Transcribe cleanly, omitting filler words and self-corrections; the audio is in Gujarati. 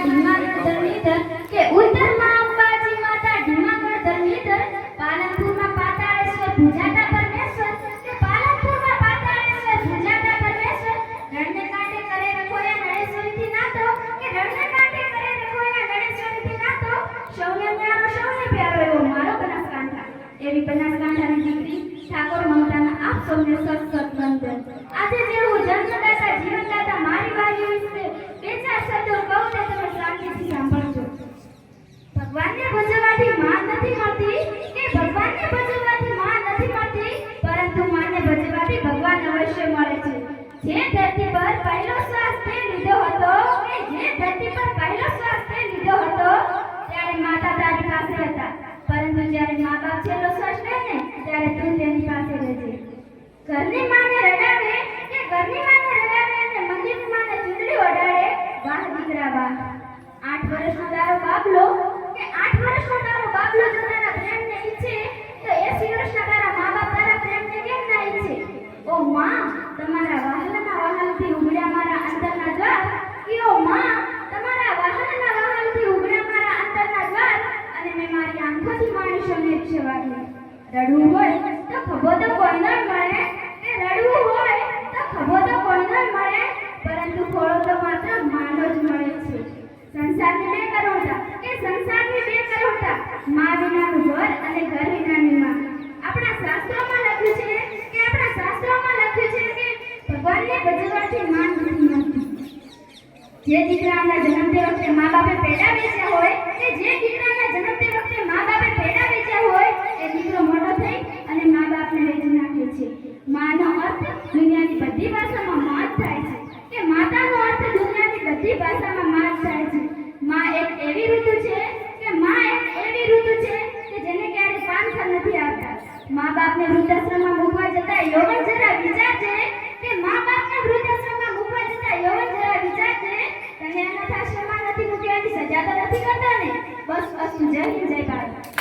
ઢીમાગઢ ધરણીધર કે ઉત્તરમાં અંબાજી માતા ઢીમાગઢ ધરણીધર પાલનપુરમાં પાતાળેશ્વર ભુજાતા પરમેશ્વર કે પાલનપુરમાં પાતાળેશ્વર ભુજાતા પરમેશ્વર રણને કાંઠે કરે રખોયા નળેશ્વરીથી નાતો કે રણને કાંઠે કરે રખોયા નળેશ્વરીથી નાતો સૌને ન્યારો સૌને પ્યારો એવો મારો બનાસકાંઠા એવી બનાસકાંઠાની દીકરી ઠાકોર મમતાના આપ સૌને સત વંદન। આજે જેવું જન્મદાતા જીવનદાતા મારી વાલી વિશે બે ચાર શબ્દો કહું તો તમે શાંતિથી સાંભળજો। ભગવાનને ભજવાથી માં નથી મળતી કે ભગવાનને ભજવાથી માં નથી મળતી, પરંતુ માને ભજવાથી ભગવાન અવશ્ય મળે છે। જે ધરતી પર પહેલો શ્વાસ તે લીધો હતો કે જે ધરતી પર પહેલો શ્વાસ તે લીધો હતો ત્યારે માતા તારી પાસે હતા, પરંતુ જ્યારે મા બાપ છેલ્લો શ્વાસ લે ને ત્યારે તું તેની પાસે રહેજે। ઘરની માને રડાવે કે ઘરની માને રડાવે અને મંદિરની માને ચૂંદડી ઓઢાડે, વાહ દીકરા વાહ। 8 વર્ષનો તારો બાબલો કે 8 વર્ષનો તારો બાબલો જો તારા પ્રેમને ઈચ્છે તો 80 વર્ષના તારા મા બાપ તારા પ્રેમને કેમ ના ઈચ્છે? ઓ માં, તમારા વહાલના વહાલથી ઉઘડ્યા મારા અંતરના દ્વાર કે ઓ માં, તમારા વહાલના વહાલથી ઉઘડ્યા મારા અંતરના દ્વાર અને મેં મારી આંખોથી માણી સૌને છેવાડી। રડવું હોય તો ખભો તો કોઈ ન મળે કે રડવું હોય તો ખભો તો કોઈ ન મળે, પરંતુ ખોળો તો માત્ર માનો જ મળે છે। સંસારની બે કરોડતા કે સંસારની બે કરોડતા, મા વિનાનું ઘર અને ઘર વિનાની માં। આપણા શાસ્ત્રોમાં લખ્યું છે કે ભગવાનને ભજવાથી માન નથી મળતી। જે દીકરાના જન્મતે વખતે મા બાપે પેડા વેચ્યા હોય કે જે દીકરાના જન્મતે વખતે મા બાપે પેડા વેચ્યા હોય એ દીકરો મોટો થઈ અને મા બાપને વેચી નાખે છે। માનો અર્થ દુનિયાની બધી ભાષામાં માં જ થાય છે કે માતાનો અર્થ દુનિયાની બધી ભાષામાં માં જ થાય છે। માં એક એવી ઋતુ છે કે જેને ક્યારે પાનખર નથી આવતા। મા બાપને વૃદ્ધાશ્રમમાં મૂકવા જતા યૌવન જરા વિચારજે કે મા બાપને વૃદ્ધાશ્રમમાં મૂકવા જતા યૌવન જરા વિચારજે, તને અનાથ આશ્રમમાં નથી મૂકવાની સજા તો નથી કરતા ને? બસ જય હિન્દ જય ભારત।